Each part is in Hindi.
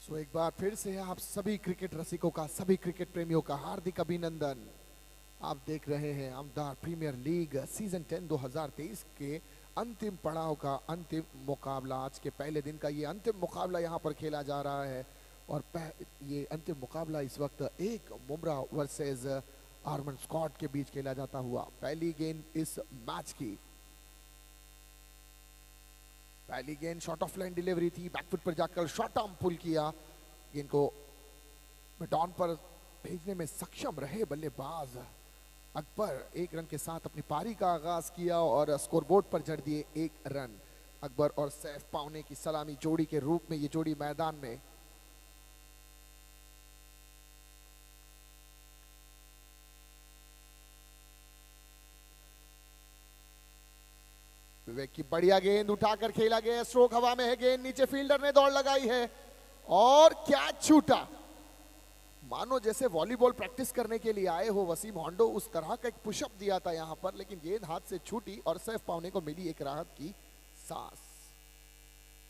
सो एक बार फिर से आप सभी क्रिकेट रसिकों का, सभी क्रिकेट प्रेमियों का हार्दिक अभिनंदन। आप देख रहे हैं आमदार प्रीमियर लीग सीजन 10 2023 के अंतिम पड़ाव का अंतिम मुकाबला। आज के पहले दिन का ये अंतिम मुकाबला यहाँ पर खेला जा रहा है और ये अंतिम मुकाबला इस वक्त एक बुमराह वर्सेस आर्मन स्कॉट के बीच खेला जाता हुआ। पहली गेंद इस मैच की, पहली गेंद शॉर्ट ऑफ लाइन डिलीवरी थी, बैकफुट पर जाकर शॉर्ट आर्म पुल किया। गेंद को मिडऑन पर भेजने में सक्षम रहे बल्लेबाज अकबर। एक रन के साथ अपनी पारी का आगाज किया और स्कोरबोर्ड पर जड़ दिए एक रन। अकबर और सैफ पावने की सलामी जोड़ी के रूप में ये जोड़ी मैदान में। विवेक की बढ़िया गेंद उठाकर खेला गया, स्ट्रोक हवा में है, गेंद नीचे, फील्डर ने दौड़ लगाई है और कैच छूटा। मानो जैसे वॉलीबॉल प्रैक्टिस करने के लिए आए हो वसीम होंडो, उस तरह का एक पुशअप दिया था यहां पर, लेकिन गेंद हाथ से छूटी और सैफ पावने को मिली एक राहत की सांस।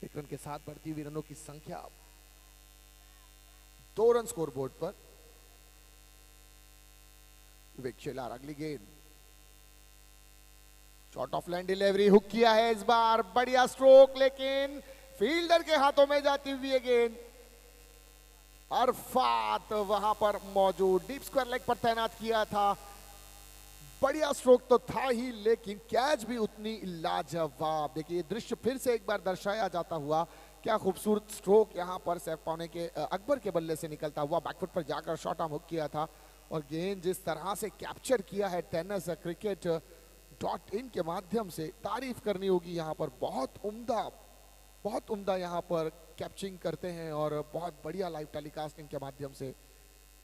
एक रन के साथ बढ़ती हुई रनों की संख्या 2 रन स्कोरबोर्ड पर। विवेक शेलार अगली गेंद, short of line delivery, hook किया है इस बार, बढ़िया स्ट्रोक, लेकिन फील्डर के हाथों में जाती हुई है गेंद। अरफात वहां पर मौजूद, डीप स्क्वायर लेग पर तैनात किया था। बढ़िया स्ट्रोक तो था ही, लेकिन कैच भी उतनी लाजवाब। देखिए दृश्य फिर से एक बार दर्शाया जाता हुआ, क्या खूबसूरत स्ट्रोक यहां पर सैफ पावने के अकबर के बल्ले से निकलता हुआ। बैकफुट पर जाकर शॉर्ट आर्म हुक किया था और गेंद जिस तरह से कैप्चर किया है टेनिस क्रिकेट .in के माध्यम से, तारीफ करनी होगी यहाँ पर। बहुत उम्दा यहाँ पर कैप्चरिंग करते हैं और बहुत बढ़िया लाइव टेलीकास्टिंग के माध्यम से।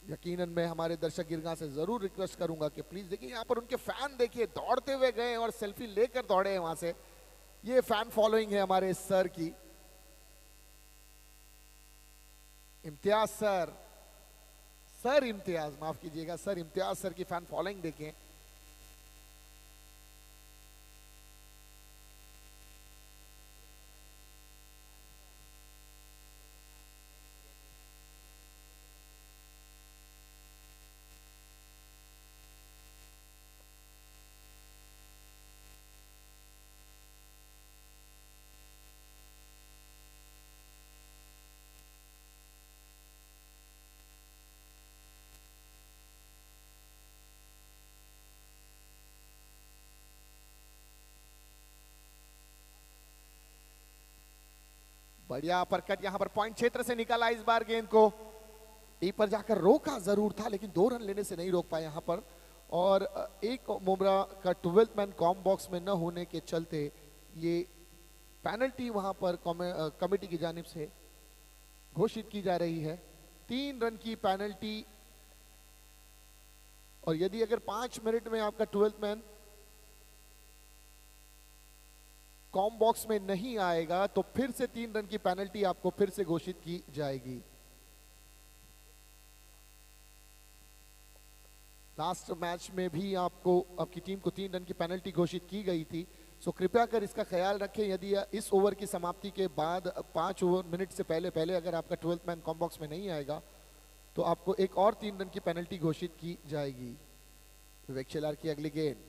यकीनन मैं हमारे दर्शक गिरगा से जरूर रिक्वेस्ट करूंगा कि प्लीज देखिए यहाँ पर उनके फैन, देखिए दौड़ते हुए गए और सेल्फी लेकर दौड़े हैं वहां से। ये फैन फॉलोइंग है हमारे सर की। इम्तियाज सर इम्तियाज, माफ कीजिएगा, सर इम्तियाज सर की फैन फॉलोइंग देखें। बढ़िया अपरकट यहां पर पॉइंट क्षेत्र से निकाला इस बार गेंद को, डीप पर जाकर रोका जरूर था, लेकिन 2 रन लेने से नहीं रोक पाए यहां पर। और एक बुमराह का 12th मैन कॉम बॉक्स में न होने के चलते ये पेनल्टी वहां पर कमेटी की जानिब से घोषित की जा रही है। 3 रन की पेनल्टी, और यदि अगर 5 मिनट में आपका 12th मैन कॉम बॉक्स में नहीं आएगा तो फिर से 3 रन की पेनल्टी आपको फिर से घोषित की जाएगी। लास्ट मैच में भी आपको, आपकी टीम को 3 रन की पेनल्टी घोषित की गई थी। सो कृपया कर इसका ख्याल रखें, यदि इस ओवर की समाप्ति के बाद 5 मिनट से पहले अगर आपका 12th मैन कॉम बॉक्स में नहीं आएगा तो आपको एक और 3 रन की पेनल्टी घोषित की जाएगी। विवेक शेलार की अगली गेंद,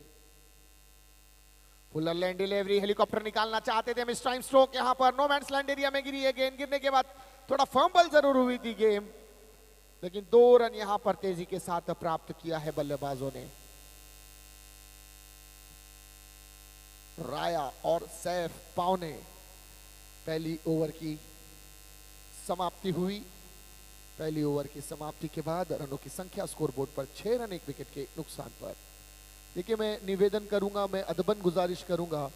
फुलर लैंड डिलीवरी, हेलीकॉप्टर निकालना चाहते थे, मिस टाइम स्ट्रोक यहां पर, नो मैंस लैंड एरिया में गिरी है गेंद। गिरने के बाद थोड़ा फंबल जरूर हुई थी गेम, लेकिन 2 रन यहां पर तेजी के साथ प्राप्त किया है बल्लेबाजों ने। राया और सैफ पावने, पहली ओवर की समाप्ति हुई। पहली ओवर की समाप्ति के बाद रनों की संख्या स्कोरबोर्ड पर 6 रन 1 विकेट के नुकसान पर। देखिए मैं निवेदन करूंगा, मैं अदबन गुजारिश करूंगा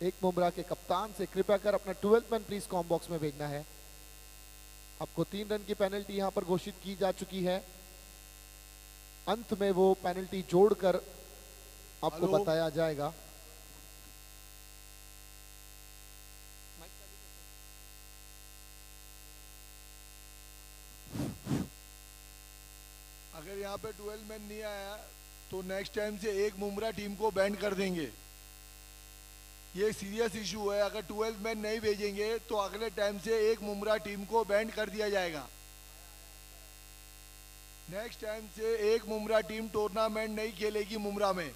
एक बुमराह के कप्तान से, कृपया कर अपना 12th man please com box में भेजना है। आपको 3 रन की पेनल्टी यहां पर घोषित की जा चुकी है, अंत में वो पेनल्टी जोड़कर आपको बताया जाएगा। अगर यहाँ पे 12 मैन नहीं आया तो नेक्स्ट टाइम से एक बुमराह टीम को बैंड कर देंगे। ये सीरियस इशू है। अगर 12 मैन नहीं भेजेंगे तो अगले टाइम से एक मुमरा टीम को बैंड कर दिया जाएगा। नेक्स्ट टाइम से एक मुमरा टीम टूर्नामेंट नहीं खेलेगी मुमरा में।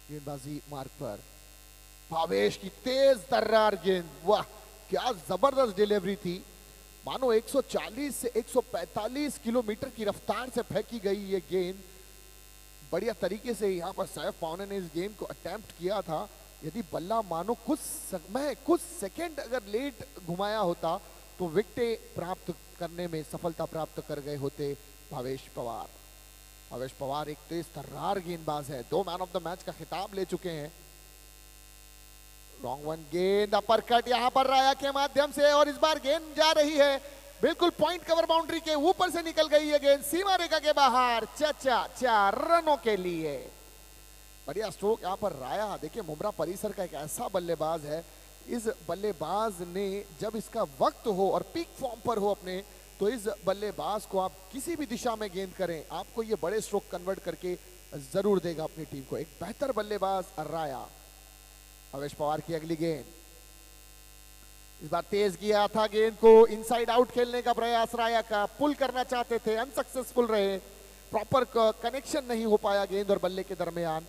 गेंदबाजी मार्ग पर भावेश की तेज तर्रार गेंद, वाह क्या जबरदस्त डिलीवरी थी। मानो 140 से 145 किलोमीटर की रफ्तार से फेंकी गई ये गेंद। बढ़िया तरीके से यहाँ पर सैफ पावने ने इस गेंद को अटेम्प्ट किया था। यदि बल्ला मानो कुछ सेकंड अगर लेट घुमाया होता तो विकेट प्राप्त करने में सफलता प्राप्त कर गए होते भावेश पवार। भावेश पवार एक तेज तर्रार गेंदबाज है, 2 मैन ऑफ द मैच का खिताब ले चुके हैं। लॉन्ग वन गेंद, अपरकट यहां पर राया के माध्यम से, और इस बार गेंद जा रही है बिल्कुल पॉइंट कवर बाउंड्री के ऊपर से निकल गई है गेंद सीमा रेखा के बाहर। 4 रनों के लिए बढ़िया स्ट्रोक यहां पर राया। देखिए मुमरा परिसर का एक ऐसा बल्लेबाज है, इस बल्लेबाज ने जब इसका वक्त हो और पीक फॉर्म पर हो अपने, तो इस बल्लेबाज को आप किसी भी दिशा में गेंद करें आपको ये बड़े स्ट्रोक कन्वर्ट करके जरूर देगा अपनी टीम को। एक बेहतर बल्लेबाज राया। भावेश पवार की अगली गेंद, इस बार तेज किया था गेंद को, इनसाइड आउट खेलने का प्रयास राया का, पुल करना चाहते थे, अनसक्सेसफुल रहे, प्रॉपर कनेक्शन नहीं हो पाया गेंद और बल्ले के दरमियान।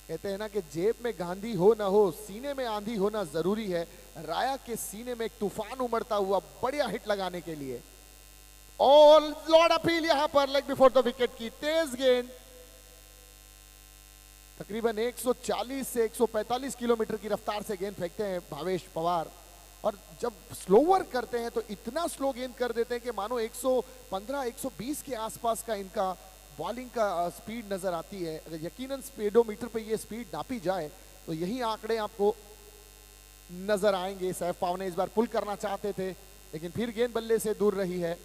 कहते हैं ना कि जेब में गांधी हो ना हो, सीने में आंधी होना जरूरी है। राया के सीने में एक तूफान उमड़ता हुआ बढ़िया हिट लगाने के लिए, और लॉर्ड अपील यहां पर लेग बिफोर द विकेट की तेज गेंद। तकरीबन 140 से 145 किलोमीटर की रफ्तार से गेंद फेंकते हैं भावेश पवार, और जब स्लोवर करते हैं तो इतना स्लो गेंद कर देते हैं कि मानो 115-120 के आसपास का इनका बॉलिंग का स्पीड नजर आती है। अगर यकीनन स्पीडोमीटर पे ये स्पीड नापी जाए तो यही आंकड़े आपको नजर आएंगे। सैफ पावने इस बार पुल करना चाहते थे लेकिन फिर गेंद बल्ले से दूर रही है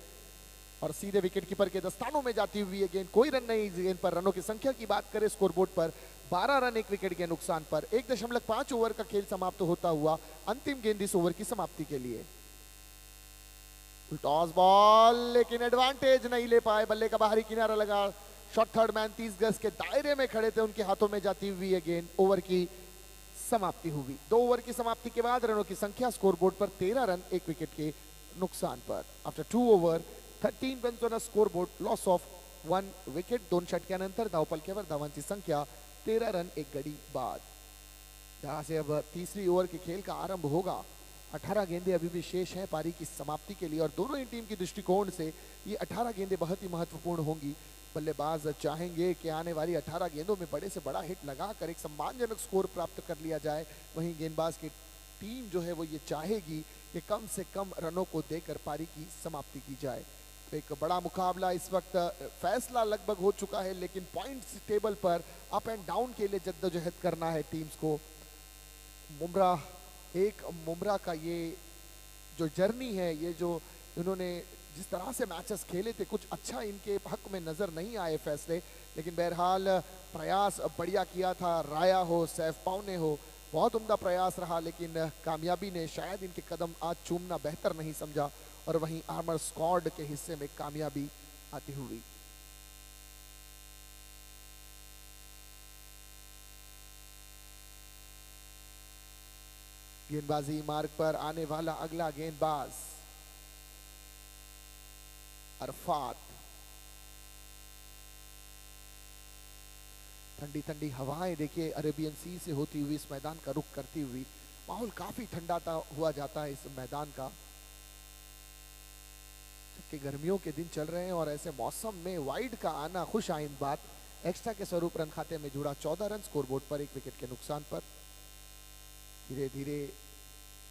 और सीधे विकेट कीपर के दस्तानों में जाती हुई ये गेंद। कोई रन नहीं इस गेंद पर। रनों की संख्या की बात करें स्कोरबोर्ड पर 12 रन 1 विकेट के नुकसान पर। 1.5 ओवर का खेल समाप्त होता हुआ अंतिम गेंद इस ओवर की समाप्ति के लिए। टॉस बॉल लेकिन एडवांटेज नहीं ले पाए, बल्ले का बाहरी किनारा लगा, शॉट थर्ड मैन 30 गज के दायरे में खड़े थे, उनके हाथों में जाती हुई ये गेंद। ओवर की समाप्ति हुई। 2 ओवर की समाप्ति के बाद रनों की संख्या स्कोरबोर्ड पर 13 रन 1 विकेट के नुकसान पर। After 2 over 13 runs on a scoreboard, loss of 1 wicket. 2 षटक्यानंतर धावफलकावर धावांची संख्या 13 रन 1 गडी बाद। जहां से अब तीसरी ओवर के खेल का आरंभ होगा। 18 गेंदें अभी भी शेष हैं पारी की समाप्ति के लिए और दोनों ही टीम की दृष्टिकोण से ये 18 गेंदें बहुत ही महत्वपूर्ण होंगी। बल्लेबाज चाहेंगे कि आने वाली 18 गेंदों में बड़े से बड़ा हिट लगाकर एक सम्मानजनक स्कोर प्राप्त कर लिया जाए, वहीं गेंदबाज की टीम जो है वो ये चाहेगी कि कम से कम रनों को देकर पारी की समाप्ति की जाए। तो एक बड़ा मुकाबला इस वक्त, फैसला लगभग हो चुका है लेकिन पॉइंट्स टेबल पर अप एंड डाउन के लिए जद्दोजहद करना है टीम्स को। मुमरा का ये जो जर्नी है, ये जो इन्होंने जिस तरह से मैचेस खेले थे, कुछ अच्छा इनके हक में नजर नहीं आए फैसले, लेकिन बहरहाल प्रयास बढ़िया किया था। राया हो, सैफ पावने हो, बहुत उम्दा प्रयास रहा लेकिन कामयाबी ने शायद इनके कदम आज चूमना बेहतर नहीं समझा और वहीं आर्मर स्क्वाड के हिस्से में कामयाबी आती हुई। गेंदबाजी मार्ग पर आने वाला अगला गेंदबाज अरफात। ठंडी ठंडी हवाएं देखिए अरेबियन सी से होती हुई इस मैदान का रुख करती हुई, माहौल काफी ठंडा हुआ जाता है इस मैदान का, जबकि गर्मियों के दिन चल रहे हैं और ऐसे मौसम में वाइड का आना खुश आइंद बात। एक्स्ट्रा के स्वरूप रन खाते में जुड़ा 14 रन स्कोरबोर्ड पर 1 विकेट के नुकसान पर। धीरे धीरे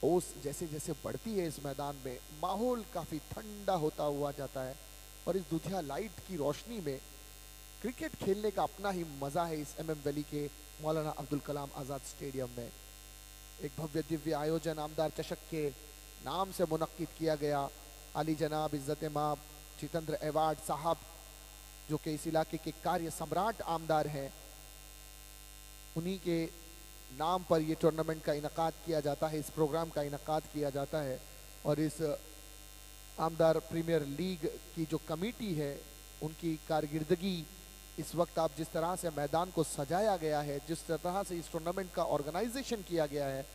ओस जैसे जैसे बढ़ती है इस मैदान में, माहौल काफी ठंडा होता हुआ जाता है और इस दुधिया लाइट की रोशनी में क्रिकेट खेलने का अपना ही मजा है। इस MM वैली के मौलाना अब्दुल कलाम आजाद स्टेडियम में एक भव्य दिव्य आयोजन आमदार चषक के नाम से मुनक्किद किया गया। आली जनाब इज्जत माब जितेंद्र अवार्ड साहब, जो कि इस इलाके के कार्य सम्राट आमदार हैं, उन्हीं के नाम पर ये टूर्नामेंट का इनकाद किया जाता है, इस प्रोग्राम का इनकाद किया जाता है। और इस आमदार प्रीमियर लीग की जो कमेटी है, उनकी कारगिर्दगी, इस वक्त आप जिस तरह से मैदान को सजाया गया है, जिस तरह से इस टूर्नामेंट का ऑर्गेनाइजेशन किया गया है,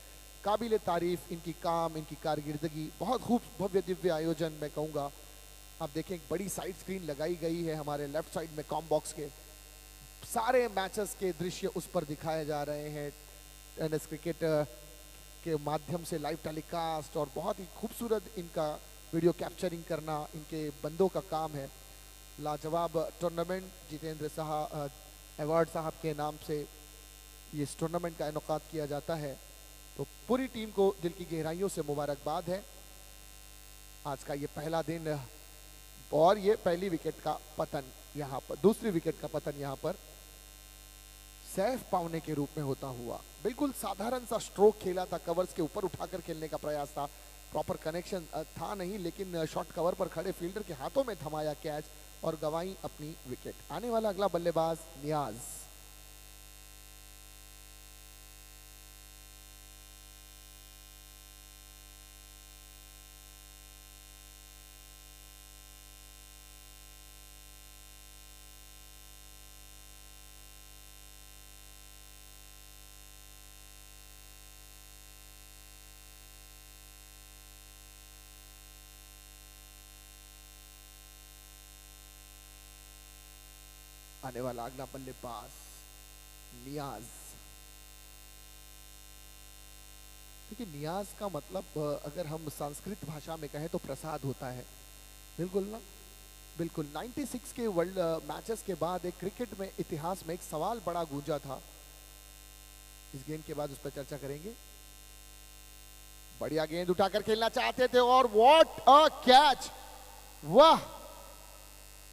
काबिल तारीफ इनकी काम, इनकी कारगिर्दगी। बहुत खूब भव्य दिव्य आयोजन मैं कहूँगा। आप देखें एक बड़ी साइड स्क्रीन लगाई गई है हमारे लेफ्ट साइड में कॉम बॉक्स के, सारे मैचेस के दृश्य उस पर दिखाए जा रहे हैं। टेनिस क्रिकेट के माध्यम से लाइव टेलीकास्ट, और बहुत ही खूबसूरत इनका वीडियो कैप्चरिंग करना इनके बंदों का काम है। लाजवाब टूर्नामेंट, जितेंद्र अवार्ड साहब के नाम से ये इस टूर्नामेंट का इनकाद किया जाता है। तो पूरी टीम को दिल की गहराइयों से मुबारकबाद है आज का ये पहला दिन। और ये पहली विकेट का पतन यहाँ पर, दूसरी विकेट का पतन यहाँ पर सैफ पावने के रूप में होता हुआ। बिल्कुल साधारण सा स्ट्रोक खेला था, कवर्स के ऊपर उठाकर खेलने का प्रयास था, प्रॉपर कनेक्शन था नहीं, लेकिन शॉर्ट कवर पर खड़े फील्डर के हाथों में थमाया कैच और गंवाई अपनी विकेट। आने वाला अगला बल्लेबाज नियाज। आने वाला अगला बल्लेबाज नियाज। देखिए, नियाज का मतलब अगर हम संस्कृत भाषा में कहें तो प्रसाद होता है। बिल्कुल ना, बिल्कुल। 96 के वर्ल्ड मैचेस के बाद एक क्रिकेट में इतिहास में एक सवाल बड़ा गूंजा था, इस गेंद के बाद उस पर चर्चा करेंगे। बढ़िया गेंद उठाकर खेलना चाहते थे और व्हाट अ कैच! वाह,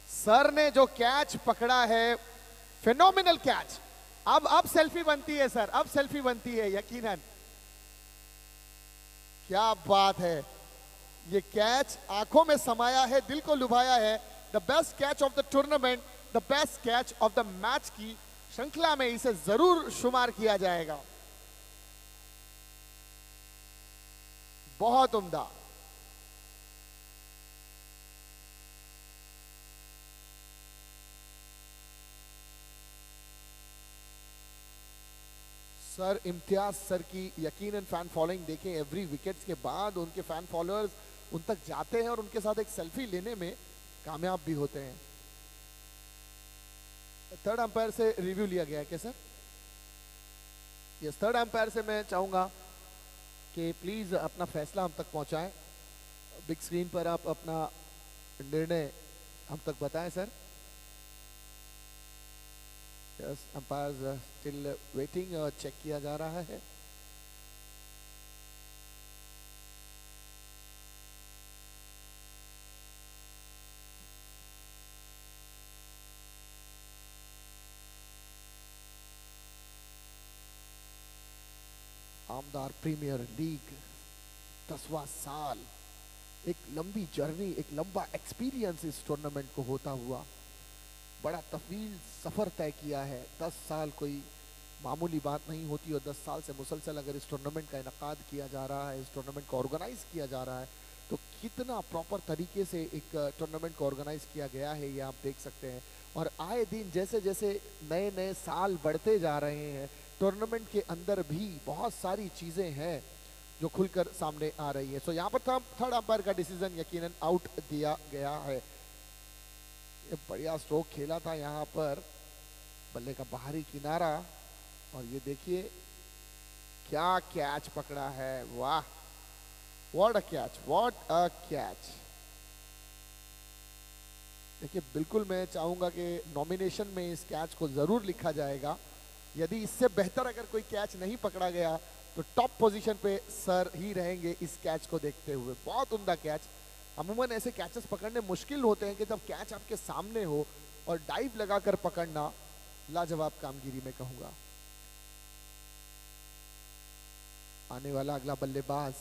सर ने जो कैच पकड़ा है, फिनोमिनल कैच। अब सेल्फी बनती है सर, अब सेल्फी बनती है यकीनन। क्या बात है, ये कैच आंखों में समाया है, दिल को लुभाया है। The best catch of the tournament, the best catch of the match की श्रृंखला में इसे जरूर शुमार किया जाएगा। बहुत उम्दा। सर इम्तियाज सर की यकीनन फैन फॉलोइंग देखें, एवरी विकेट्स के बाद उनके फैन फॉलोअर्स उन तक जाते हैं और उनके साथ एक सेल्फी लेने में कामयाब भी होते हैं। थर्ड अंपायर से रिव्यू लिया गया है क्या सर? यस, थर्ड अंपायर से मैं चाहूंगा कि प्लीज अपना फैसला हम तक पहुंचाएं। बिग स्क्रीन पर आप अपना निर्णय हम तक बताएं sir. Yes, umpires still waiting, check किया जा रहा है। आमदार प्रीमियर लीग 10वां साल, एक लंबी जर्नी, एक लंबा एक्सपीरियंस इस टूर्नामेंट को होता हुआ। बड़ा तवील सफर तय किया है। 10 साल कोई मामूली बात नहीं होती, और 10 साल से मुसलसल अगर इस टूर्नामेंट का इनकाद किया जा रहा है, इस टूर्नामेंट को ऑर्गेनाइज किया जा रहा है, तो कितना प्रॉपर तरीके से एक टूर्नामेंट को ऑर्गेनाइज किया गया है ये आप देख सकते हैं। और आए दिन जैसे जैसे नए नए साल बढ़ते जा रहे हैं, टूर्नामेंट के अंदर भी बहुत सारी चीज़ें हैं जो खुलकर सामने आ रही है। सो यहाँ पर थर्ड अंपायर का डिसीजन यकीनन आउट दिया गया है। ये बढ़िया स्ट्रोक खेला था यहाँ पर, बल्ले का बाहरी किनारा, और ये देखिए क्या कैच पकड़ा है। वाह, what a catch, what a catch. देखिए, बिल्कुल मैं चाहूंगा कि नॉमिनेशन में इस कैच को जरूर लिखा जाएगा। यदि इससे बेहतर अगर कोई कैच नहीं पकड़ा गया तो टॉप पोजीशन पे सर ही रहेंगे इस कैच को देखते हुए। बहुत उम्दा कैच। अमूमन ऐसे कैचेस पकड़ने मुश्किल होते हैं कि जब कैच आपके सामने हो, और डाइव लगाकर पकड़ना लाजवाब कामगिरी में कहूंगा। आने वाला अगला बल्लेबाज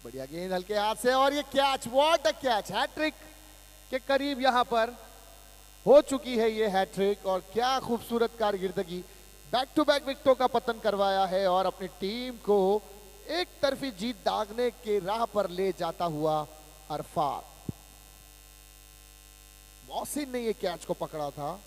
बढ़िया गेंद हल्के हाथ से और ये catch, what a catch, hattrick के करीब यहां पर हो चुकी है ये हैट्रिक। और क्या खूबसूरत कारगिर्दगी, बैक टू बैक विकेटों का पतन करवाया है और अपनी टीम को एक तरफी जीत दागने के राह पर ले जाता हुआ अरफात। मोहसिन ने ये कैच को पकड़ा था।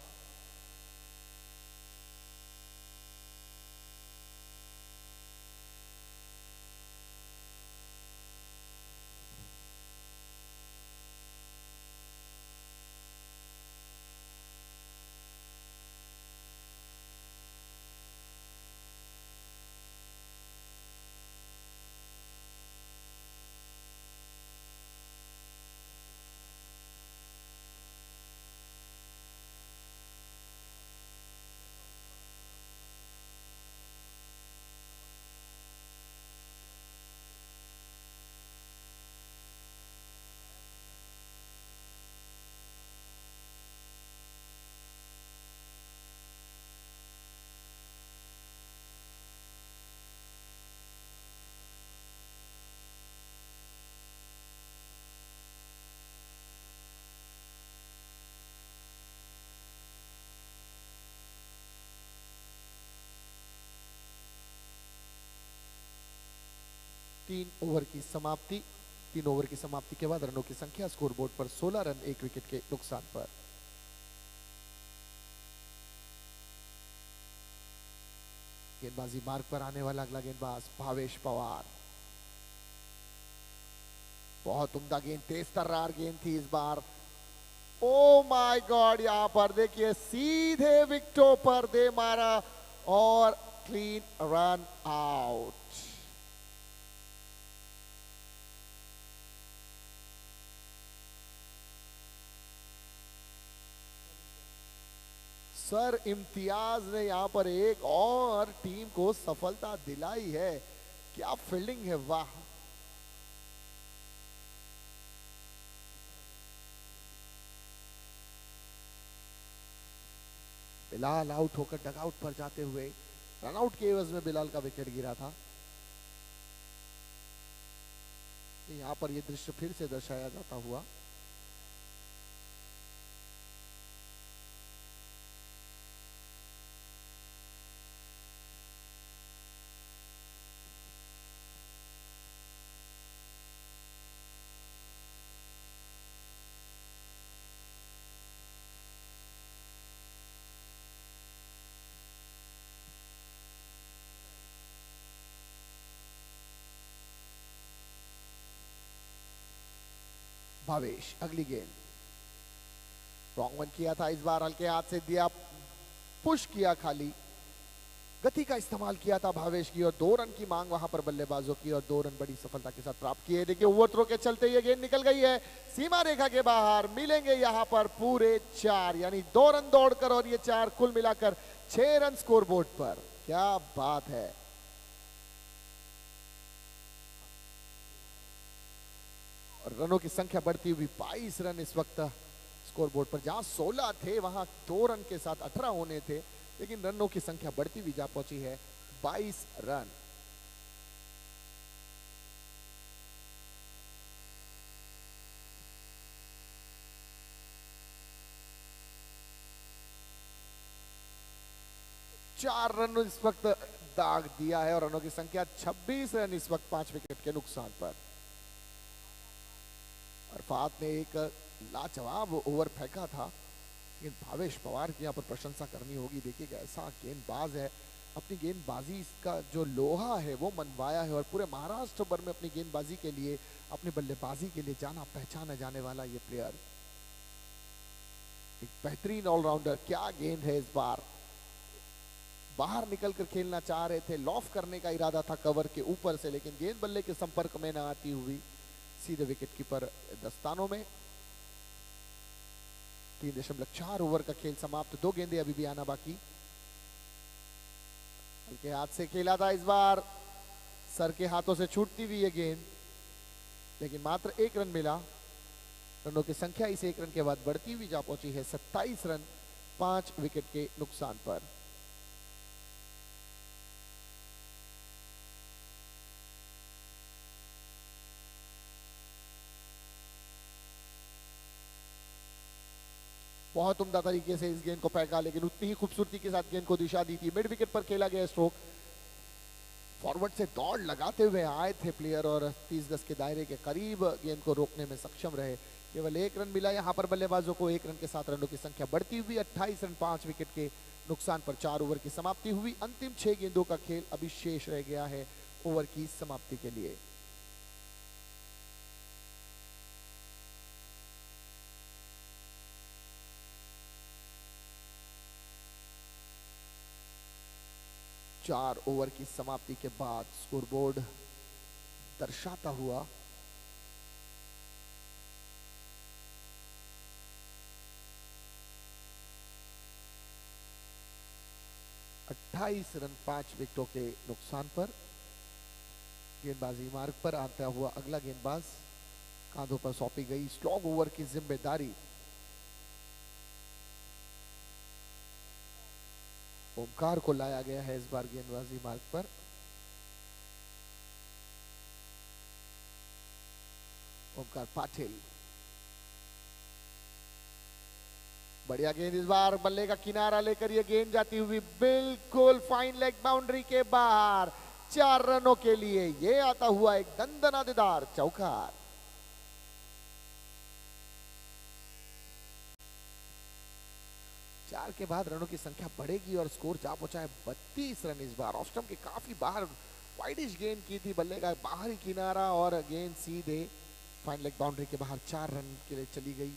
तीन ओवर की समाप्ति। 3 ओवर की समाप्ति के बाद रनों की संख्या स्कोरबोर्ड पर 16 रन 1 विकेट के नुकसान पर। गेंदबाजी मार्ग पर आने वाला अगला गेंदबाज भावेश पवार। बहुत उम्दा गेंद, तेज तर्रार गेंद थी इस बार। ओ माय गॉड, यहां पर देखिए सीधे विकेटों पर दे मारा और clean run out. Sir Imtiaz ने यहां पर एक और टीम को सफलता दिलाई है। क्या फील्डिंग है, वाह। बिलाल आउट होकर डगआउट पर जाते हुए, रनआउट के एवज में बिलाल का विकेट गिरा था। यहां पर यह दृश्य फिर से दर्शाया जाता हुआ। भावेश अगली गेंद, रॉन्ग वन किया था इस बार, हल्के हाथ से दिया, पुश किया, खाली गति का इस्तेमाल किया था भावेश की और 2 रन की मांग वहां पर बल्लेबाजों की और 2 रन बड़ी सफलता के साथ प्राप्त किए। देखिए ओवर थ्रो के चलते ये गेंद निकल गई है सीमा रेखा के बाहर। मिलेंगे यहां पर पूरे 4, यानी 2 रन दौड़कर और ये 4 कुल मिलाकर 6 रन स्कोरबोर्ड पर। क्या बात है। रनों की संख्या बढ़ती हुई 22 रन इस वक्त स्कोरबोर्ड पर। जहां 16 थे वहां 2 रन के साथ 18 होने थे, लेकिन रनों की संख्या बढ़ती हुई जा पहुंची है 22 रन। चार रन इस वक्त दाग दिया है और रनों की संख्या 26 रन इस वक्त 5 विकेट के नुकसान पर। अरफात ने एक लाजवाब ओवर फेंका था, लेकिन भावेश पवार की यहाँ पर प्रशंसा करनी होगी। देखिएगा ऐसा गेंदबाज है, अपनी गेंदबाजी का जो लोहा है वो मनवाया है और पूरे महाराष्ट्र भर में अपनी गेंदबाजी के लिए, अपनी बल्लेबाजी के लिए जाना पहचाना जाने वाला ये प्लेयर, एक बेहतरीन ऑलराउंडर। क्या गेंद है इस बार, बाहर निकलकर खेलना चाह रहे थे, लॉफ करने का इरादा था कवर के ऊपर से, लेकिन गेंद बल्ले के संपर्क में न आती हुई सीधे विकेट कीपर दस्तानों में। 3.4 ओवर का खेल समाप्त, 2 गेंदें अभी भी आना बाकी। हल्के हाथ से खेला था इस बार, सर के हाथों से छूटती हुई ये गेंद, लेकिन मात्र 1 रन मिला। रनों की संख्या इस 1 रन के बाद बढ़ती हुई जा पहुंची है 27 रन 5 विकेट के नुकसान पर। बहुत उम्दा तरीके से इस गेंद को फेंका, लेकिन उतनी ही खूबसूरती के साथ गेंद को दिशा दी थी। मिड विकेट पर खेला गया स्ट्रोक। फॉरवर्ड से दौड़ लगाते हुए आए थे प्लेयर और 30 गज के दायरे के करीब गेंद को रोकने में सक्षम रहे। केवल 1 रन मिला यहाँ पर बल्लेबाजों को। 1 रन के साथ रनों की संख्या बढ़ती हुई 28 रन 5 विकेट के नुकसान पर 4 ओवर की समाप्ति हुई। अंतिम 6 गेंदों का खेल अभी शेष रह गया है ओवर की समाप्ति के लिए। चार ओवर की समाप्ति के बाद स्कोरबोर्ड दर्शाता हुआ 28 रन 5 विकेटों के नुकसान पर। गेंदबाजी मार्ग पर आता हुआ अगला गेंदबाज, कांधों पर सौंपी गई स्लॉग ओवर की जिम्मेदारी ओमकार को लाया गया है इस बार गेंदबाजी मार्ग पर। ओमकार पाटिल, बढ़िया गेंद इस बार बल्ले का किनारा लेकर ये गेंद जाती हुई बिल्कुल फाइन लेग बाउंड्री के बाहर। 4 रनों के लिए ये आता हुआ एक दंदनादेदार चौकार। चार के बाद रनों की संख्या बढ़ेगी और स्कोर जा पहुंचा है 32 रन इस बार। ऑफ स्टंप के काफी बाहर वाइडिश गेंद की थी, बल्ले का बाहरी किनारा और गेंद सीधे फाइन लेग बाउंड्री के बाहर 4 रन के लिए चली गई।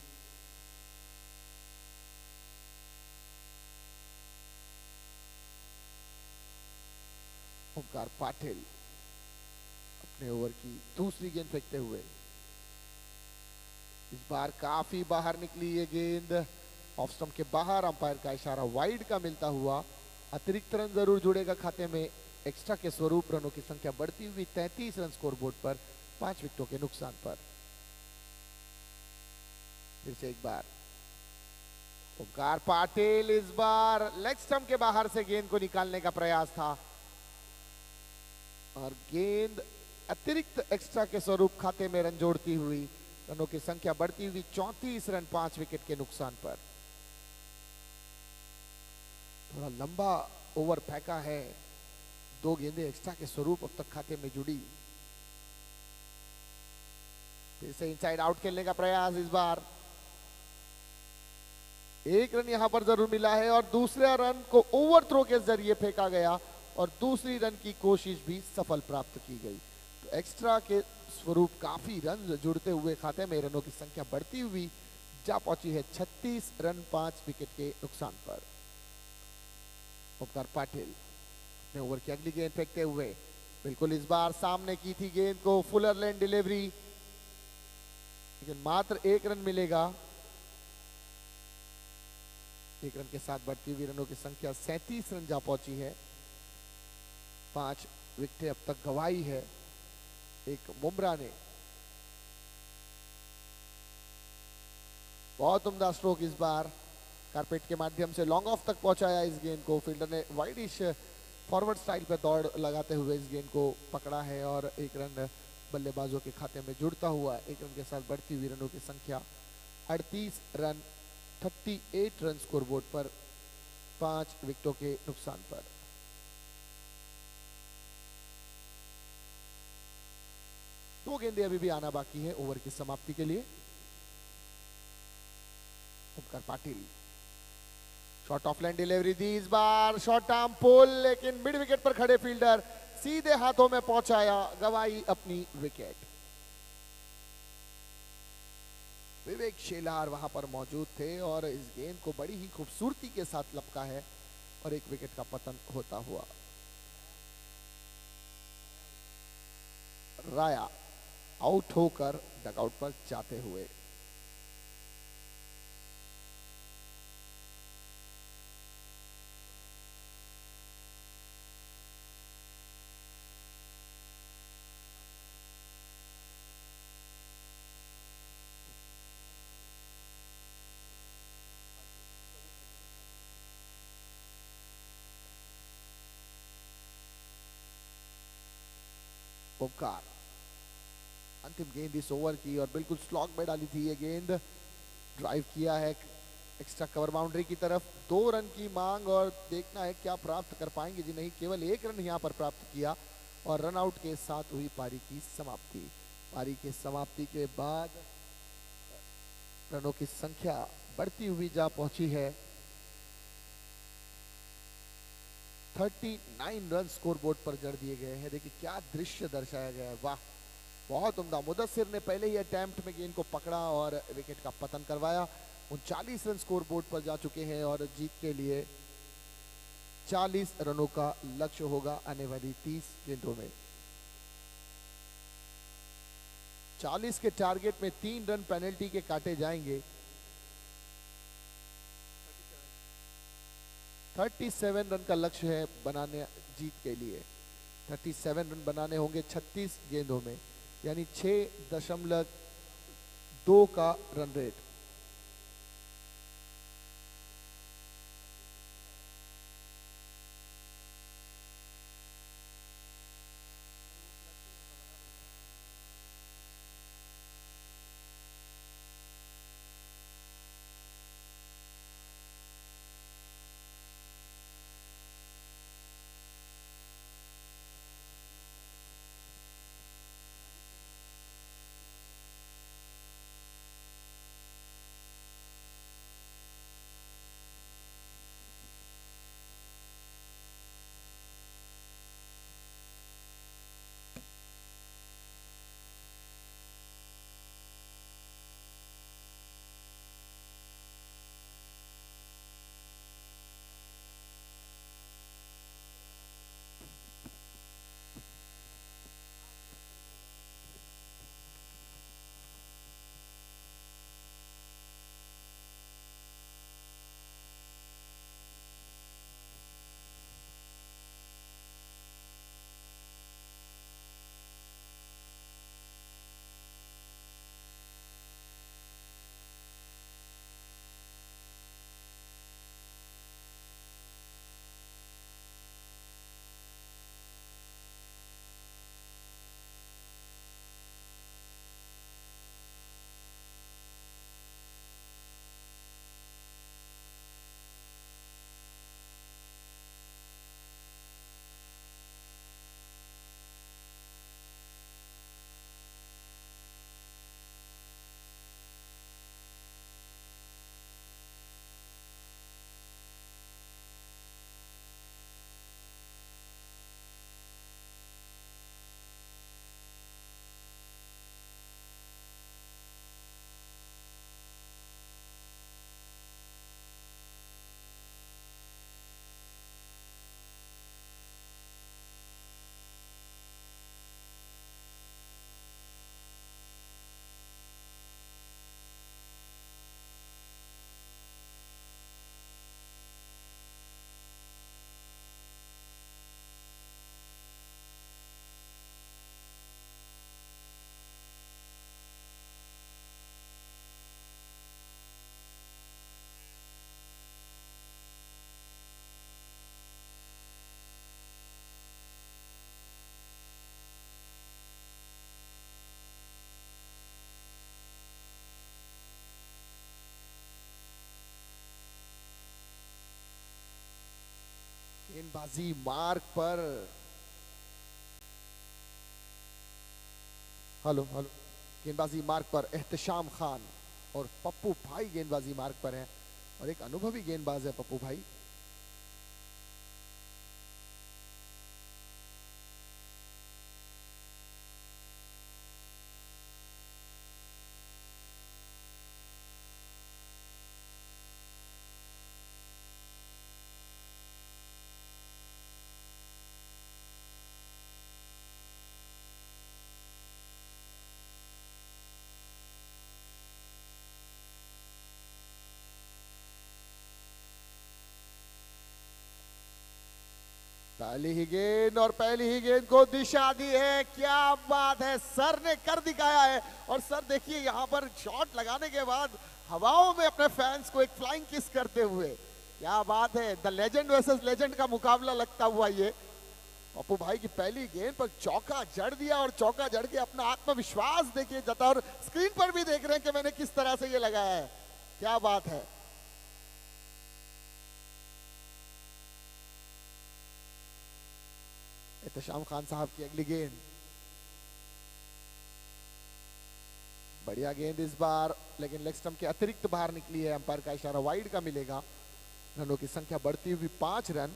ओमकार पाटिल अपने ओवर की दूसरी गेंद फेंकते हुए, इस बार काफी बाहर निकली ये गेंद। ऑफ स्टंप के बाहर अंपायर का इशारा वाइड का मिलता हुआ अतिरिक्त रन जरूर जुड़ेगा खाते में। एक्स्ट्रा के स्वरूप रनों की संख्या बढ़ती हुई 33 रन स्कोरबोर्ड पर 5 विकेटों के नुकसान पर। फिर से एक बार ओमकार पाटिल, इस बार लेग स्टंप के बाहर से गेंद को निकालने का प्रयास था और गेंद अतिरिक्त एक्स्ट्रा के स्वरूप खाते में रन जोड़ती हुई रनों की संख्या बढ़ती हुई 34 रन 5 विकेट के नुकसान पर। थोड़ा लंबा ओवर फेंका है, 2 गेंदें एक्स्ट्रा के स्वरूप अब तक खाते में जुड़ी। फिर से इनसाइड आउट खेलने का प्रयास, इस बार 1 रन यहां पर जरूर मिला है और दूसरा रन को ओवर थ्रो के जरिए फेंका गया और दूसरी रन की कोशिश भी सफल प्राप्त की गई। तो एक्स्ट्रा के स्वरूप काफी रन जुड़ते हुए खाते में रनों की संख्या बढ़ती हुई जा पहुंची है 36 रन 5 विकेट के नुकसान पर। ओमकार पाटिल अपने ओवर की अगली गेंद फेंकते हुए, बिल्कुल इस बार सामने की थी गेंद को, फुलर लेन डिलीवरी, लेकिन मात्र 1 रन मिलेगा। 1 रन के साथ बढ़ती हुई रनों की संख्या 37 रन जा पहुंची है। 5 विकेटें अब तक गंवाई है एक बुमराह ने। बहुत उम्दा स्ट्रोक इस बार, कारपेट के माध्यम से लॉन्ग ऑफ तक पहुंचाया इस गेंद को। फील्डर ने वाइडिश फॉरवर्ड स्टाइल पर दौड़ लगाते हुए इस गेंद को पकड़ा है और 1 रन बल्लेबाजों के खाते में जुड़ता हुआ 1 रन के साथ बढ़ती हुई रनों की संख्या 38 रन 38 रन स्कोरबोर्ड पर 5 विकेटों के नुकसान पर। दो गेंदें अभी भी आना बाकी है ओवर की समाप्ति के लिए। Omkar Patil, short of line delivery दी इस बार, शॉर्ट आर्म पुल, लेकिन मिड विकेट पर खड़े फील्डर सीधे हाथों में पहुंचाया, गवाई अपनी विकेट। विवेक शेलार वहां पर मौजूद थे और इस गेंद को बड़ी ही खूबसूरती के साथ लपका है और 1 विकेट का पतन होता हुआ। राया आउट होकर डगआउट पर जाते हुए। ओमकार, अंतिम गेंद इस ओवर की और बिल्कुल स्लॉग में डाली थी ये गेंद। ड्राइव किया है एक्स्ट्रा कवर बाउंड्री की तरफ 2 रन की मांग और देखना है क्या प्राप्त कर पाएंगे जी। नहीं, केवल 1 रन यहाँ पर प्राप्त किया और रन आउट के साथ हुई पारी की समाप्ति। पारी के समाप्ति के बाद रनों की संख्या बढ़ती हुई जा पहुंची है 39 रन स्कोर बोर्ड पर जड़ दिए गए हैं। देखिए क्या दृश्य दर्शाया गया है, वाह बहुत उम्दा। मुदस्सिर ने पहले ही अटेम्प्ट में गेंद को पकड़ा और विकेट का पतन करवाया। 39 रन स्कोर बोर्ड पर जा चुके हैं और जीत के लिए 40 रनों का लक्ष्य होगा आने वाली 30 गेंदों में। 40 के टारगेट में 3 रन पेनल्टी के काटे जाएंगे। 37 रन का लक्ष्य है बनाने जीत के लिए। 37 रन बनाने होंगे 36 गेंदों में, यानी 6.2 का रन रेट। गेंदबाजी मार्क पर, हेलो हेलो, गेंदबाजी मार्क पर एहतशाम खान और पप्पू भाई गेंदबाजी मार्क पर हैं और एक अनुभवी गेंदबाज है पप्पू भाई। पहली ही गेंद और पहली ही गेंद को दिशा दी है, क्या बात है, सर ने कर दिखाया है। और सर देखिए यहाँ पर शॉट लगाने के बाद हवाओं में अपने फैंस को एक फ्लाइंग किस करते हुए, क्या बात है। द लेजेंड वर्सेस लेजेंड का मुकाबला लगता हुआ ये पप्पू भाई की पहली गेंद पर चौका जड़ दिया और चौका जड़ के अपना आत्मविश्वास देखिए जता, और स्क्रीन पर भी देख रहे हैं कि मैंने किस तरह से ये लगाया है, क्या बात है। एहतशाम खान साहब की अगली गेंद, बढ़िया गेंद इस बार, लेकिन लेग स्टंप के अतिरिक्त बाहर निकली है। अंपायर का इशारा वाइड का मिलेगा। रनों की संख्या बढ़ती हुई 5 रन।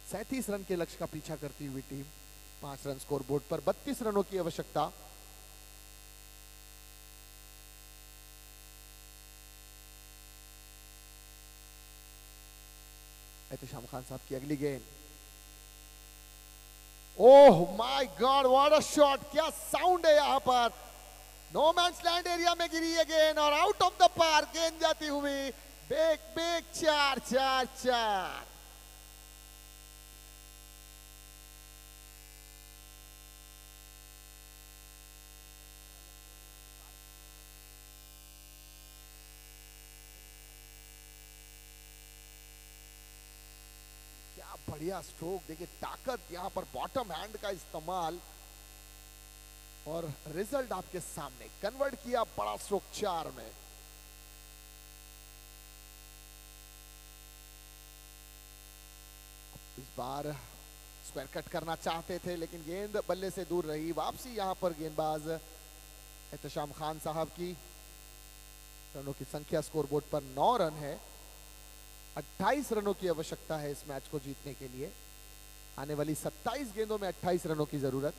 37 रन के लक्ष्य का पीछा करती हुई टीम 5 रन स्कोर बोर्ड पर, 32 रनों की आवश्यकता। एहतशाम खान साहब की अगली गेंद, oh my God what a shot, क्या साउंड है यहां पर। नो मैंस लैंड एरिया में गिरी है गेंद और आउट ऑफ द पार्क गेंद जाती हुई। बेग बेग 4-4-4। क्या बढ़िया स्ट्रोक, देखिए ताकत यहां पर, बॉटम हैंड का इस्तेमाल और रिजल्ट आपके सामने। कन्वर्ट किया बड़ा स्ट्रोक 4 में। इस बार स्क्वायर कट करना चाहते थे लेकिन गेंद बल्ले से दूर रही। वापसी यहां पर गेंदबाज एहतशाम खान साहब की। रनों की संख्या स्कोर बोर्ड पर 9 रन है। 28 रनों की आवश्यकता है इस मैच को जीतने के लिए। आने वाली 27 गेंदों में 28 रनों की जरूरत।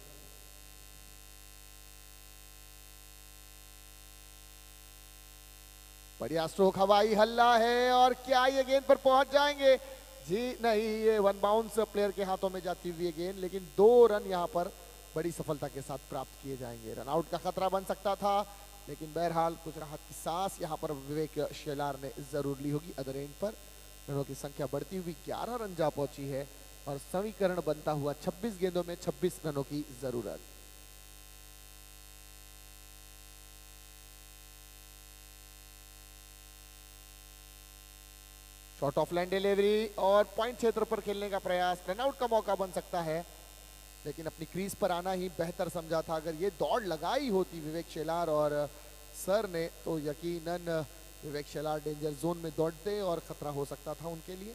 बढ़िया स्ट्रोक, हवाई हल्ला है और क्या ये गेंद पर पहुंच जाएंगे? जी नहीं, ये वन बाउंस प्लेयर के हाथों में जाती हुई गेंद, लेकिन 2 रन यहां पर बड़ी सफलता के साथ प्राप्त किए जाएंगे। रन आउट का खतरा बन सकता था लेकिन बहरहाल कुछ राहत की सांस यहां पर विवेक शेलार ने जरूर ली होगी। अदर एंड पर रनों की संख्या बढ़ती हुई 11 रन जा पहुंची है और समीकरण बनता हुआ 26 गेंदों में 26 रनों की जरूरत। शॉर्ट ऑफ लाइन डिलीवरी और पॉइंट क्षेत्र पर खेलने का प्रयास। रनआउट का मौका बन सकता है लेकिन अपनी क्रीज पर आना ही बेहतर समझा था। अगर ये दौड़ लगाई होती विवेक शेलार और सर ने तो यकीनन विवेक शेलार डेंजर जोन में दौड़ते और खतरा हो सकता था उनके लिए।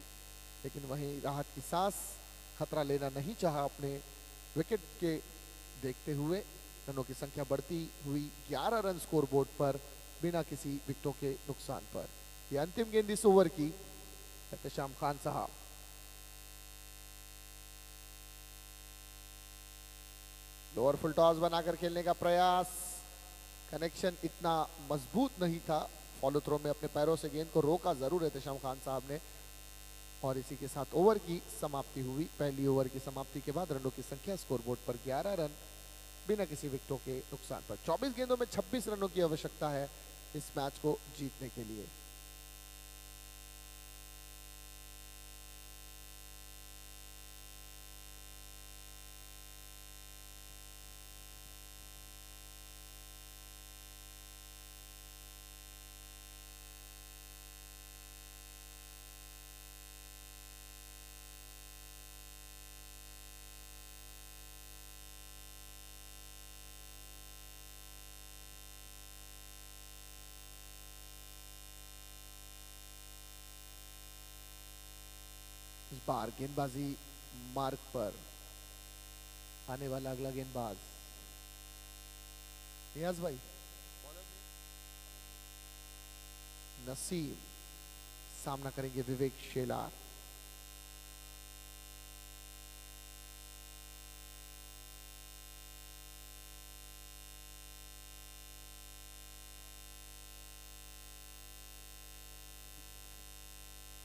लेकिन वहीं राहत की सांस, खतरा लेना नहीं चाहा अपने विकेट के देखते हुए। रनों की संख्या बढ़ती हुई 11 रन स्कोर बोर्ड पर बिना किसी विकेटों के नुकसान पर। यह अंतिम गेंद इस ओवर की। एहतशाम खान साहब, लोअर फुल टॉस बनाकर खेलने का प्रयास। कनेक्शन इतना मजबूत नहीं था। फॉलो थ्रो में अपने पैरों से गेंद को रोका जरूर एहतशाम खान साहब ने। और इसी के साथ ओवर की समाप्ति हुई। पहली ओवर की समाप्ति के बाद रनों की संख्या स्कोर बोर्ड पर 11 रन बिना किसी विकेटों के नुकसान पर। 24 गेंदों में 26 रनों की आवश्यकता है इस मैच को जीतने के लिए। इस बार गेंदबाजी मार्ग पर आने वाला अगला गेंदबाज नियाज भाई नसीम, सामना करेंगे विवेक शेलार।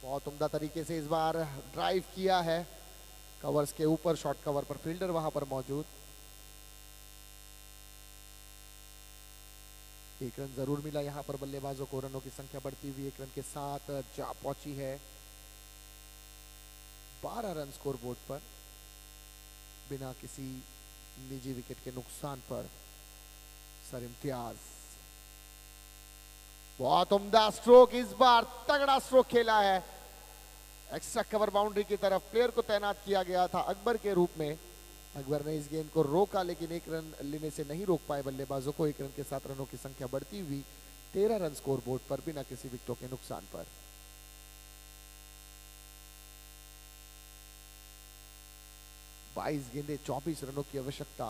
बहुत उम्दा तरीके से इस बार ड्राइव किया है कवर्स के ऊपर। शॉर्ट कवर पर फील्डर वहां पर मौजूद। एक रन जरूर मिला यहां पर बल्लेबाजों को। रनों की संख्या बढ़ती हुई 1 रन के साथ जा पहुंची है 12 रन स्कोर बोर्ड पर बिना किसी निजी विकेट के नुकसान पर। सर इम्तियाज, बहुत उम्दा स्ट्रोक, इस बार तगड़ा स्ट्रोक खेला है। एक्स्ट्रा कवर बाउंड्री की तरफ प्लेयर को तैनात किया गया था अकबर के रूप में। अकबर ने इस गेंद को रोका लेकिन 1 रन लेने से नहीं रोक पाए बल्लेबाजों को। 1 रन के साथ रनों की संख्या बढ़ती हुई 13 रन स्कोर बोर्ड पर बिना किसी विकेटों के नुकसान पर। 22 गेंदें 24 रनों की आवश्यकता।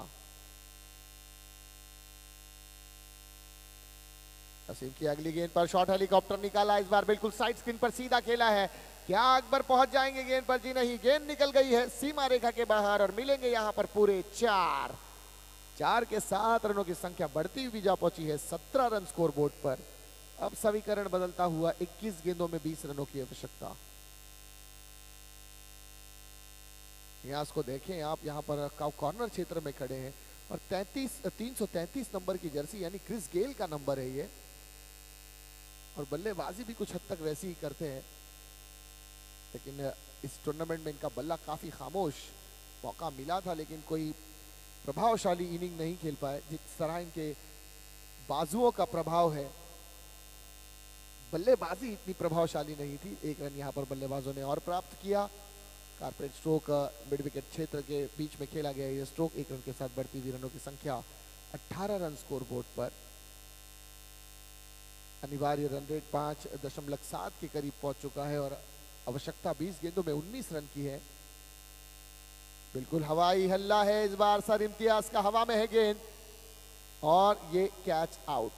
वसीम की अगली गेंद पर शॉट हेलीकॉप्टर निकाला, इस बार बिल्कुल साइड स्क्रीन पर सीधा खेला है। क्या अकबर पहुंच जाएंगे गेंद पर? जी नहीं, गेंद निकल गई है सीमा रेखा के बाहर और मिलेंगे यहां पर पूरे 4 के 7 रनों की संख्या बढ़ती हुई जा पहुंची है 17 रन स्कोर बोर्ड पर। अब समीकरण बदलता हुआ 21 गेंदों में 20 रनों की आवश्यकता। न्यास को देखें आप, यहां पर कॉर्नर क्षेत्र में खड़े हैं और 333 नंबर की जर्सी यानी क्रिस गेल का नंबर है ये, और बल्लेबाजी भी कुछ हद तक वैसी ही करते हैं, लेकिन इस टूर्नामेंट में इनका बल्ला काफी खामोश। मौका मिला था लेकिन कोई प्रभावशाली इनिंग नहीं खेल पाए। जिस तरह इनके बाजुओं का प्रभाव है, बल्लेबाजी इतनी प्रभावशाली नहीं थी। 1 रन यहां पर बल्लेबाजों ने और प्राप्त किया। कारपेट स्ट्रोक मिड विकेट क्षेत्र के बीच में खेला गया यह स्ट्रोक 1 रन के साथ बढ़ती हुई रनों की संख्या 18 रन स्कोर बोर्ड पर। अनिवार्य रन रेट 5.7 के करीब पहुंच चुका है और आवश्यकता 20 गेंदों में 19 रन की है। बिल्कुल हवाई हल्ला है इस बार। सर इम्तियाज का हवा में है गेंद और ये catch out.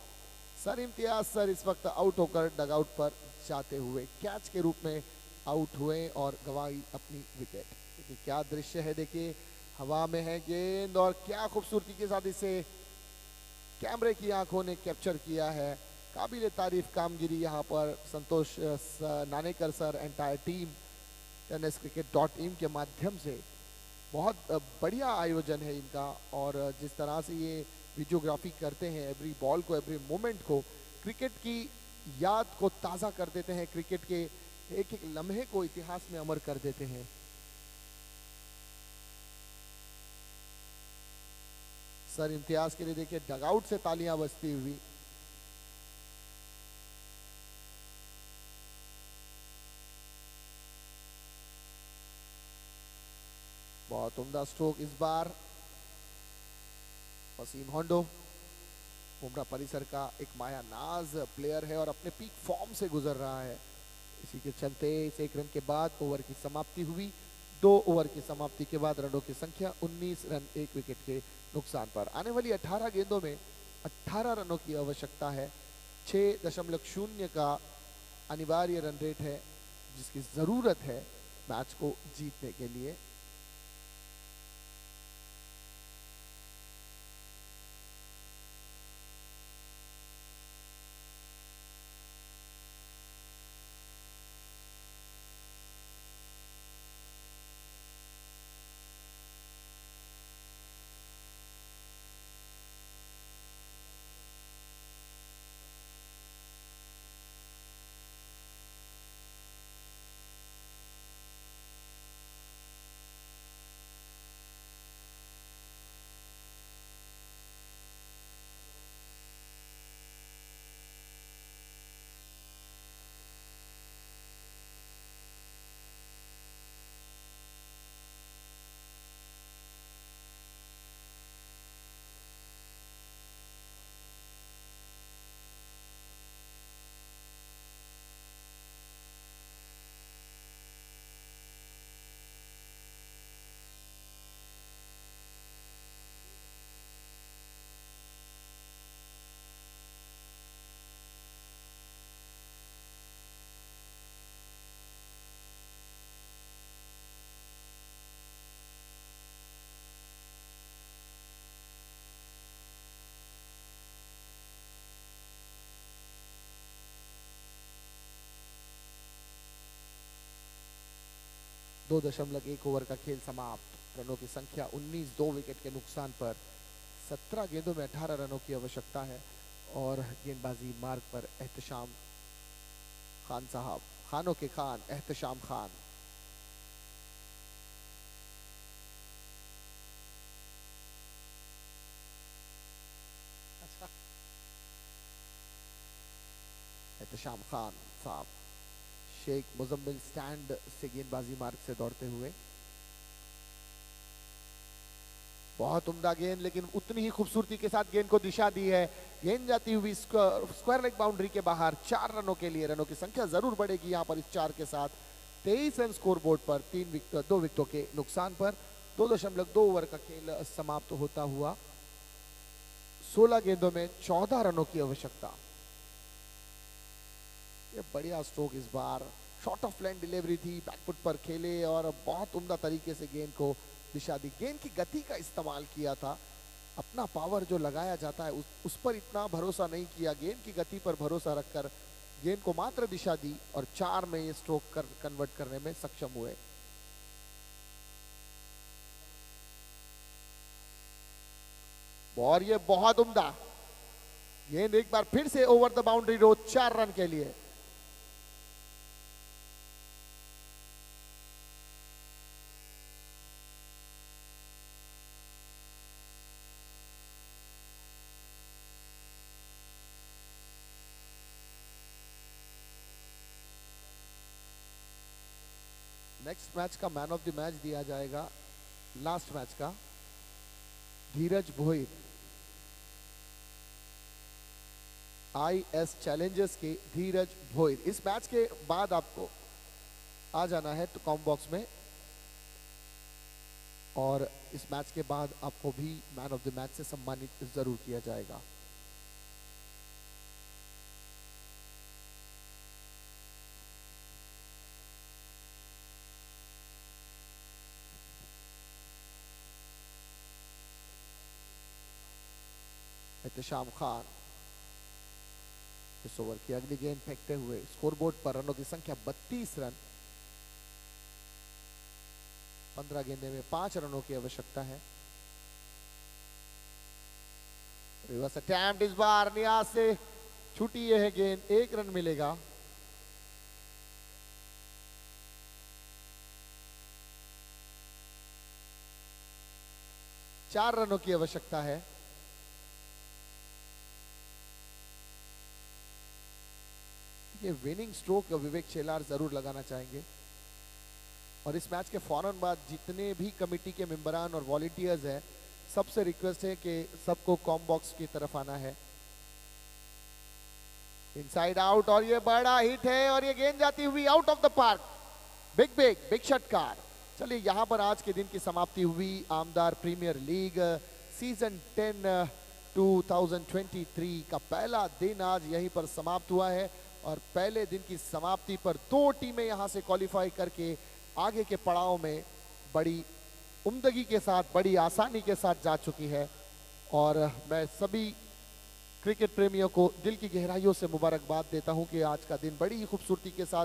Sir Imtiaz sir इस वक्त आउट होकर डगआउट पर जाते हुए कैच के रूप में आउट हुए और गंवाई अपनी विकेट। देखिए क्या दृश्य है, देखिए हवा में है गेंद और क्या खूबसूरती के साथ इसे कैमरे की आंखों ने कैप्चर किया है। काबिल तारीफ कामगिरी यहाँ पर Santosh Nanekar sir, entire team tenniscricket.in के माध्यम से। बहुत बढ़िया आयोजन है इनका और जिस तरह से ये वीडियोग्राफी करते हैं एवरी बॉल को, एवरी मोमेंट को, क्रिकेट की याद को ताज़ा कर देते हैं, क्रिकेट के एक एक लम्हे को इतिहास में अमर कर देते हैं। सर इम्तियाज के लिए देखिए डगआउट से तालियां बजती हुई। बहुत उम्दा स्ट्रोक इस बार। वसीम होंडो बुमराह परिसर का एक माया नाज प्लेयर है और अपने पीक फॉर्म से गुजर रहा है। इसी के चलते इस 1 रन के बाद ओवर की समाप्ति हुई। 2 ओवर की समाप्ति के बाद रनों की संख्या 19 रन 1 विकेट के नुकसान पर। आने वाली 18 गेंदों में 18 रनों की आवश्यकता है। 6.0 का अनिवार्य रन रेट है जिसकी जरूरत है मैच को जीतने के लिए। दो 2.1 ओवर का खेल समाप्त। रनों की संख्या 19, 2 विकेट के नुकसान पर। 17 गेंदों में 18 रनों की आवश्यकता है और गेंदबाजी मार्ग पर एहतशाम खान साहब, खानों के खान एहतशाम खान। एहतशाम खान साहब। शेख मुजम्मिल स्टैंड से गेंदबाजी मार्ग से दौड़ते हुए। बहुत उम्दा गेंद, लेकिन उतनी ही खूबसूरती के साथ गेंद को दिशा दी है। गेंद जाती हुई स्क्वायर लेग बाउंड्री के बाहर 4 रनों के लिए। रनों की संख्या जरूर बढ़ेगी यहाँ पर इस 4 के साथ। 23 रन स्कोर बोर्ड पर 2 विकेटों के नुकसान पर। 2.2 ओवर का खेल समाप्त होता हुआ 16 गेंदों में 14 रनों की आवश्यकता। ये बढ़िया स्ट्रोक इस बार, शॉर्ट ऑफ लाइन डिलीवरी थी, बैकफुट पर खेले और बहुत उम्दा तरीके से गेंद को दिशा दी। गेंद की गति का इस्तेमाल किया था, अपना पावर जो लगाया जाता है उस पर इतना भरोसा नहीं किया, गेंद की गति पर भरोसा रखकर गेंद को मात्र दिशा दी और 4 में ये स्ट्रोक कन्वर्ट करने में सक्षम हुए। और ये बहुत उम्दा गेंद एक बार फिर से over the boundary rope, 4 run के लिए। नेक्स्ट मैच का मैन ऑफ द मैच दिया जाएगा, लास्ट मैच का, धीरज भोईर। IS चैलेंजर्स के धीरज भोईर। इस मैच के बाद आपको आ जाना है तो कॉम बॉक्स में, और इस मैच के बाद आपको भी मैन ऑफ द मैच से सम्मानित जरूर किया जाएगा। एहतशाम खान इस ओवर की अगली गेंद फेंकते हुए स्कोरबोर्ड पर रनों की संख्या 32 रन। 15 गेंदे में 5 रनों की आवश्यकता है। रिवर्स अटैम्प्ट इस बार नियाज से छूटी है गेंद, 1 रन मिलेगा। चार रनों की आवश्यकता है। ये विनिंग स्ट्रोक विवेक शेलार जरूर लगाना चाहेंगे, और इस मैच के फौरन बाद जितने भी कमेटी के मेंबरान और वॉलंटियर्स हैं, सबसे रिक्वेस्ट है कि सबको कॉम बॉक्स की तरफ आना है। इनसाइड आउट, और ये बड़ा हिट है, और ये गेंद जाती हुई out of the park. Big षटकार। चलिए, यहां पर आज के दिन की समाप्ति हुई। आमदार प्रीमियर लीग सीजन 10 2023 का पहला दिन आज यहीं पर समाप्त हुआ है, और पहले दिन की समाप्ति पर 2 टीमें यहां से क्वालिफाई करके आगे के पड़ाव में बड़ी उम्दगी के साथ, बड़ी आसानी के साथ जा चुकी है। और मैं सभी क्रिकेट प्रेमियों को दिल की गहराइयों से मुबारकबाद देता हूं कि आज का दिन बड़ी ही खूबसूरती के साथ